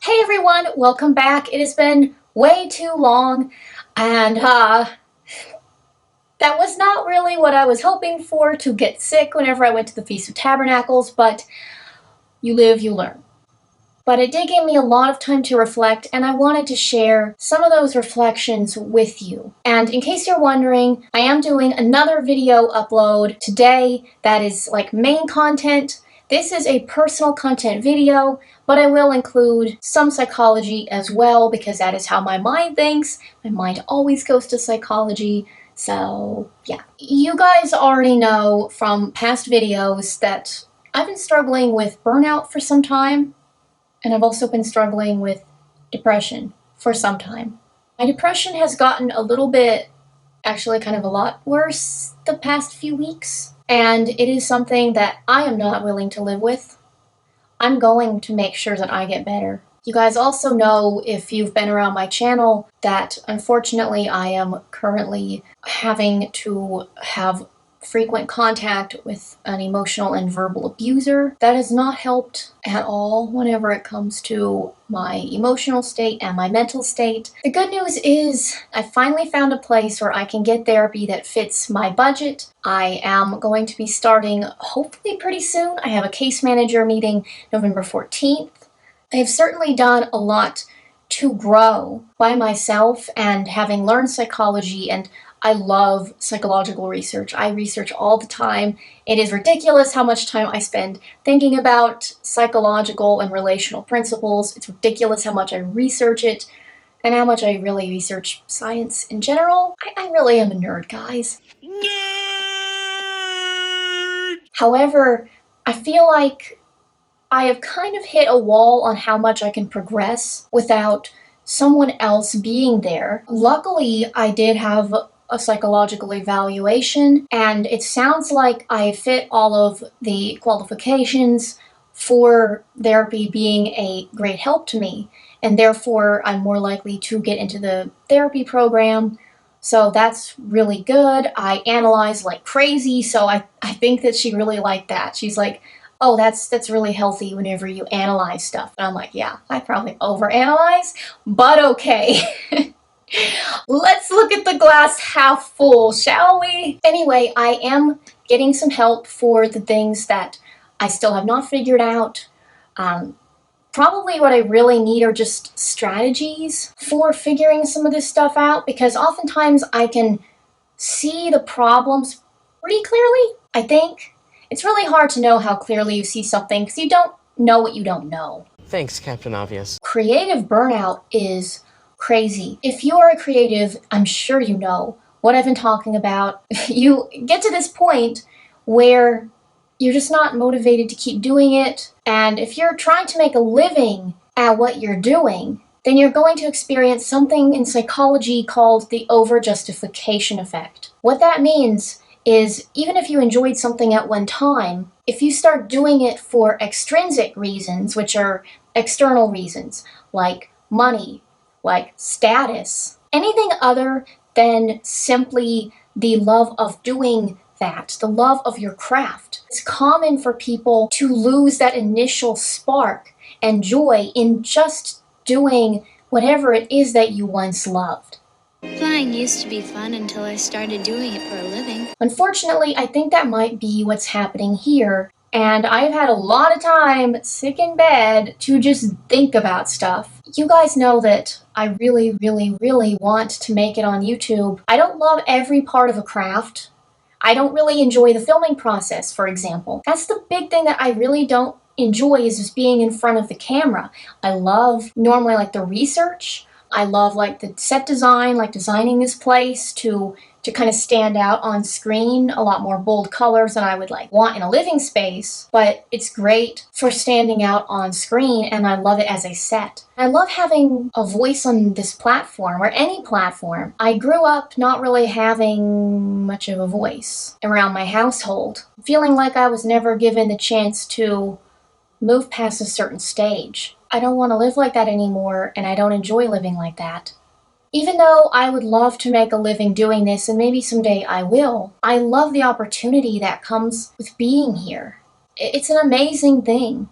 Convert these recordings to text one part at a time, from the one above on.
Hey everyone, welcome back. It has been way too long, and that was not really what I was hoping for, to get sick whenever I went to the Feast of Tabernacles, but you live, you learn. But it did give me a lot of time to reflect, and I wanted to share some of those reflections with you. And in case you're wondering, I am doing another video upload today that is like main content. This is a personal content video, but I will include some psychology as well because that is how my mind thinks. My mind always goes to psychology. So yeah. You guys already know from past videos that I've been struggling with burnout for some time, and I've also been struggling with depression for some time. My depression has gotten a little bit, actually kind of a lot worse the past few weeks. And it is something that I am not willing to live with. I'm going to make sure that I get better. You guys also know, if you've been around my channel, that unfortunately I am currently having to have frequent contact with an emotional and verbal abuser. That has not helped at all whenever it comes to my emotional state and my mental state. The good news is I finally found a place where I can get therapy that fits my budget. I am going to be starting hopefully pretty soon. I have a case manager meeting November 14th. I have certainly done a lot to grow by myself, and having learned psychology, and I love psychological research. I research all the time. It is ridiculous how much time I spend thinking about psychological and relational principles. It's ridiculous how much I research it and how much I really research science in general. I really am a nerd, guys. Nerd! However, I feel like I have kind of hit a wall on how much I can progress without someone else being there. Luckily, I did have a psychological evaluation, and it sounds like I fit all of the qualifications for therapy being a great help to me, and therefore I'm more likely to get into the therapy program. So that's really good. I analyze like crazy, so I think that she really liked that. She's like, oh, that's really healthy whenever you analyze stuff. And I'm like, yeah, I probably overanalyze, but okay. Let's look at the glass half full, shall we? Anyway, I am getting some help for the things that I still have not figured out. Probably what I really need are just strategies for figuring some of this stuff out, because oftentimes I can see the problems pretty clearly, I think. It's really hard to know how clearly you see something because you don't know what you don't know. Thanks, Captain Obvious. Creative burnout is crazy. If you're a creative, I'm sure you know what I've been talking about. You get to this point where you're just not motivated to keep doing it, and if you're trying to make a living at what you're doing, then you're going to experience something in psychology called the over-justification effect. What that means is, even if you enjoyed something at one time, if you start doing it for extrinsic reasons, which are external reasons, like money, like status, anything other than simply the love of doing that, the love of your craft. It's common for people to lose that initial spark and joy in just doing whatever it is that you once loved. Flying used to be fun until I started doing it for a living. Unfortunately, I think that might be what's happening here. And I've had a lot of time sick in bed to just think about stuff. You guys know that I really, really, really want to make it on YouTube. I don't love every part of a craft. I don't really enjoy the filming process, for example. That's the big thing that I really don't enjoy, is just being in front of the camera. I love normally like the research. I love like the set design, like designing this place to kind of stand out on screen, a lot more bold colors than I would like want in a living space, but it's great for standing out on screen, and I love it as a set. I love having a voice on this platform, or any platform. I grew up not really having much of a voice around my household, feeling like I was never given the chance to move past a certain stage. I don't want to live like that anymore, and I don't enjoy living like that. Even though I would love to make a living doing this, and maybe someday I will, I love the opportunity that comes with being here. It's an amazing thing.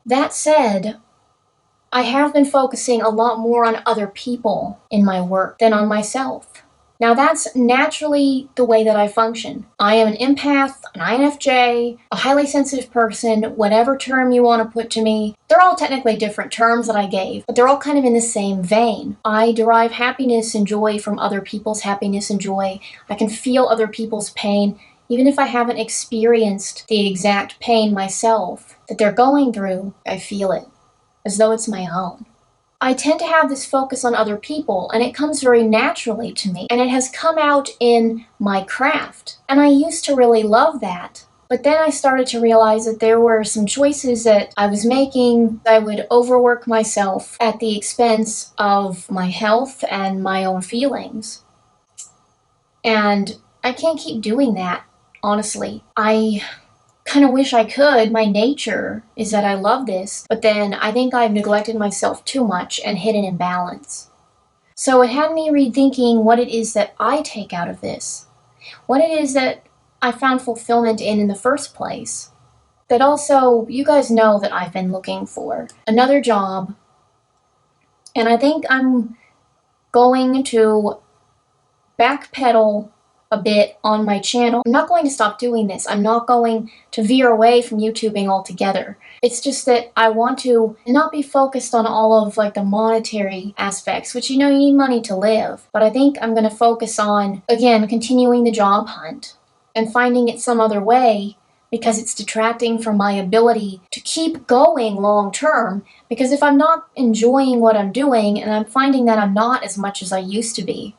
That said, I have been focusing a lot more on other people in my work than on myself. Now that's naturally the way that I function. I am an empath, an INFJ, a highly sensitive person, whatever term you want to put to me. They're all technically different terms that I gave, but they're all kind of in the same vein. I derive happiness and joy from other people's happiness and joy. I can feel other people's pain, even if I haven't experienced the exact pain myself that they're going through. I feel it, as though it's my own. I tend to have this focus on other people, and it comes very naturally to me, and it has come out in my craft. And I used to really love that. But then I started to realize that there were some choices that I was making. I would overwork myself at the expense of my health and my own feelings. And I can't keep doing that, honestly. I kind of wish I could. My nature is that I love this, but then I think I've neglected myself too much and hit an imbalance. So it had me rethinking what it is that I take out of this, what it is that I found fulfillment in the first place. That also, you guys know that I've been looking for another job, and I think I'm going to backpedal a bit on my channel. I'm not going to stop doing this. I'm not going to veer away from YouTubing altogether. It's just that I want to not be focused on all of like the monetary aspects, which you need money to live. But I think I'm going to focus on, again, continuing the job hunt and finding it some other way, because it's detracting from my ability to keep going long term. Because if I'm not enjoying what I'm doing, and I'm finding that I'm not as much as I used to be,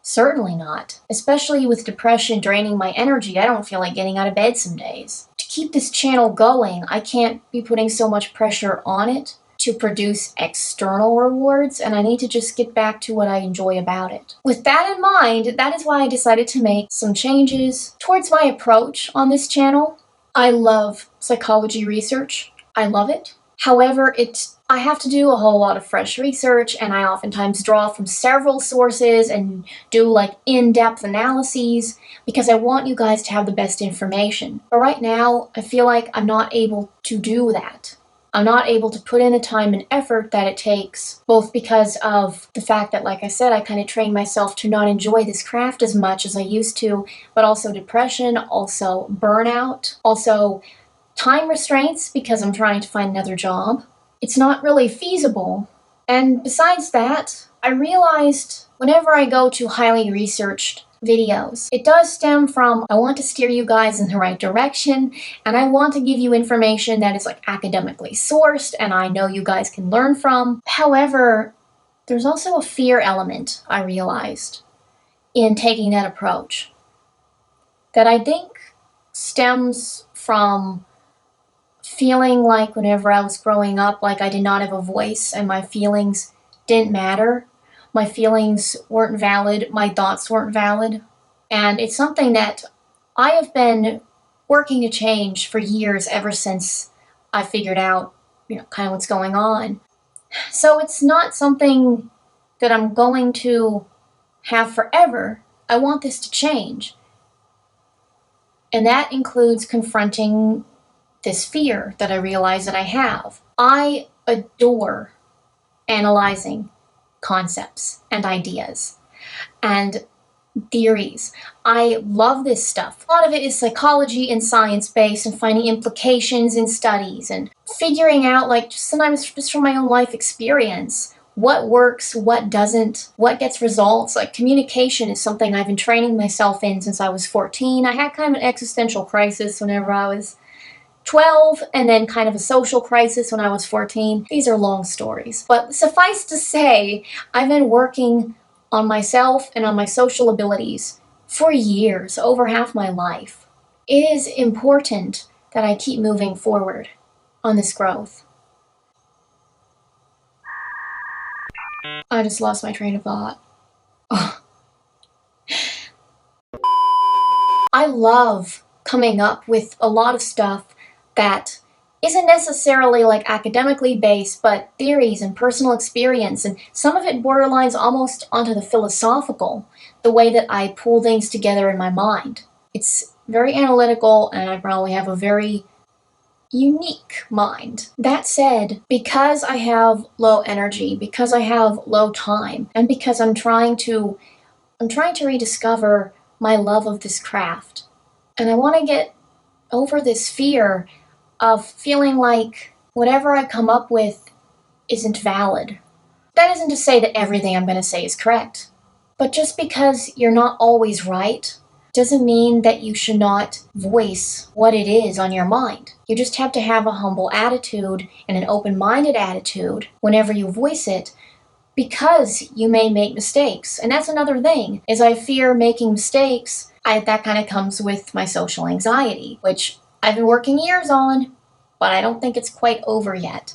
certainly not. Especially with depression draining my energy, I don't feel like getting out of bed some days. To keep this channel going, I can't be putting so much pressure on it to produce external rewards, and I need to just get back to what I enjoy about it. With that in mind, that is why I decided to make some changes towards my approach on this channel. I love psychology research. I love it. However, I have to do a whole lot of fresh research, and I oftentimes draw from several sources and do like in-depth analyses because I want you guys to have the best information. But right now, I feel like I'm not able to do that. I'm not able to put in the time and effort that it takes, both because of the fact that, like I said, I kind of trained myself to not enjoy this craft as much as I used to, but also depression, also burnout, also time restraints because I'm trying to find another job. It's not really feasible. And besides that, I realized whenever I go to highly researched videos, it does stem from, I want to steer you guys in the right direction, and I want to give you information that is like academically sourced and I know you guys can learn from. However, there's also a fear element, I realized, in taking that approach that I think stems from feeling like whenever I was growing up, like I did not have a voice and my feelings didn't matter. My feelings weren't valid, my thoughts weren't valid. And it's something that I have been working to change for years, ever since I figured out, kind of what's going on. So it's not something that I'm going to have forever. I want this to change. And that includes confronting this fear that I realize that I have. I adore analyzing concepts and ideas and theories. I love this stuff. A lot of it is psychology and science-based and finding implications in studies and figuring out, like, sometimes just from my own life experience, what works, what doesn't, what gets results. Like, communication is something I've been training myself in since I was 14. I had kind of an existential crisis whenever I was 12, and then kind of a social crisis when I was 14. These are long stories. But suffice to say, I've been working on myself and on my social abilities for years, over half my life. It is important that I keep moving forward on this growth. I just lost my train of thought. Oh. I love coming up with a lot of stuff that isn't necessarily like academically based, but theories and personal experience, and some of it borderlines almost onto the philosophical, the way that I pull things together in my mind. It's very analytical, and I probably have a very unique mind. That said, because I have low energy, because I have low time, and because I'm trying to rediscover my love of this craft, and I want to get over this fear of feeling like whatever I come up with isn't valid. That isn't to say that everything I'm going to say is correct, but just because you're not always right doesn't mean that you should not voice what it is on your mind. You just have to have a humble attitude and an open-minded attitude whenever you voice it, because you may make mistakes. And that's another thing, is I fear making mistakes. That kind of comes with my social anxiety, which I've been working years on, but I don't think it's quite over yet.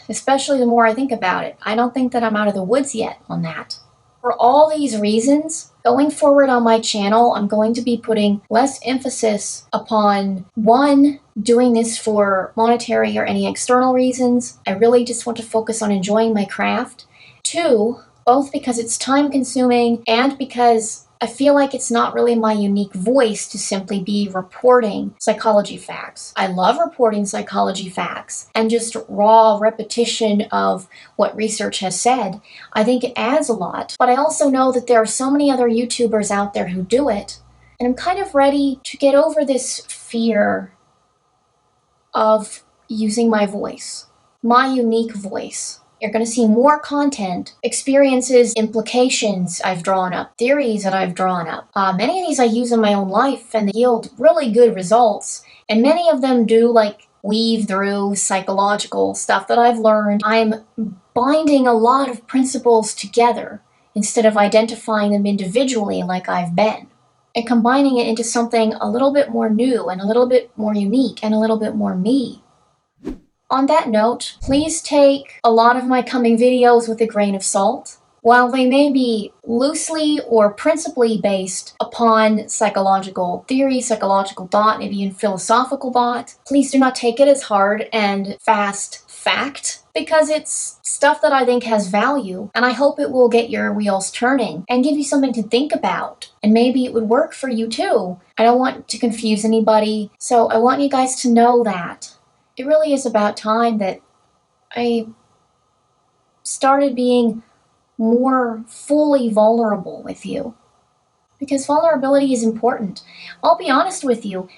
Especially the more I think about it. I don't think that I'm out of the woods yet on that. For all these reasons, going forward on my channel, I'm going to be putting less emphasis upon, one, doing this for monetary or any external reasons. I really just want to focus on enjoying my craft. Two, both because it's time consuming and because I feel like it's not really my unique voice to simply be reporting psychology facts. I love reporting psychology facts and just raw repetition of what research has said. I think it adds a lot, but I also know that there are so many other YouTubers out there who do it, and I'm kind of ready to get over this fear of using my voice, my unique voice. You're going to see more content, experiences, implications I've drawn up, theories that I've drawn up. Many of these I use in my own life and they yield really good results. And many of them do like weave through psychological stuff that I've learned. I'm binding a lot of principles together instead of identifying them individually like I've been, and combining it into something a little bit more new and a little bit more unique and a little bit more me. On that note, please take a lot of my coming videos with a grain of salt. While they may be loosely or principally based upon psychological theory, psychological thought, maybe even philosophical thought, please do not take it as hard and fast fact, because it's stuff that I think has value, and I hope it will get your wheels turning and give you something to think about, and maybe it would work for you too. I don't want to confuse anybody, so I want you guys to know that it really is about time that I started being more fully vulnerable with you, because vulnerability is important. I'll be honest with you,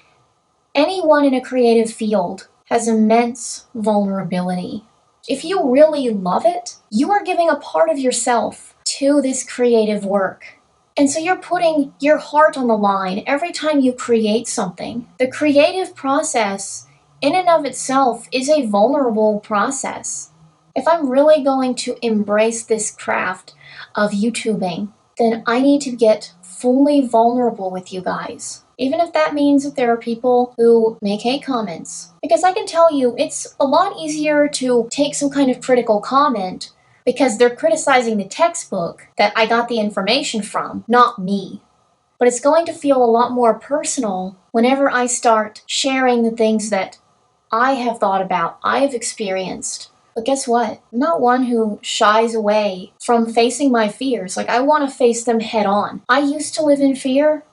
anyone in a creative field has immense vulnerability. If you really love it, you are giving a part of yourself to this creative work. And so you're putting your heart on the line every time you create something. The creative process in and of itself is a vulnerable process. If I'm really going to embrace this craft of YouTubing, then I need to get fully vulnerable with you guys. Even if that means that there are people who make hate comments. Because I can tell you, it's a lot easier to take some kind of critical comment because they're criticizing the textbook that I got the information from, not me. But it's going to feel a lot more personal whenever I start sharing the things that I have thought about, I have experienced. But guess what? I'm not one who shies away from facing my fears. Like, I want to face them head on. I used to live in fear.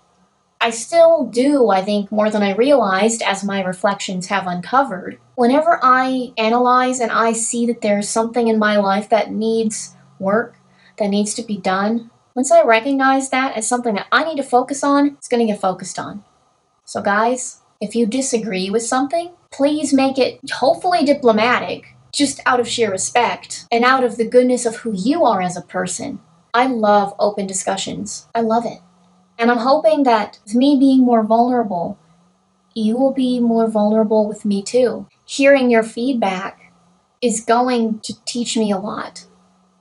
I still do, I think, more than I realized, as my reflections have uncovered. Whenever I analyze and I see that there's something in my life that needs work, that needs to be done, once I recognize that as something that I need to focus on, it's going to get focused on. So guys, if you disagree with something, please make it hopefully diplomatic, just out of sheer respect and out of the goodness of who you are as a person. I love open discussions. I love it. And I'm hoping that with me being more vulnerable, you will be more vulnerable with me too. Hearing your feedback is going to teach me a lot.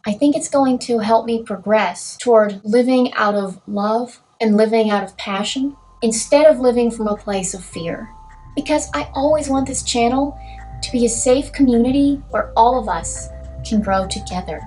I think it's going to help me progress toward living out of love and living out of passion instead of living from a place of fear. Because I always want this channel to be a safe community where all of us can grow together.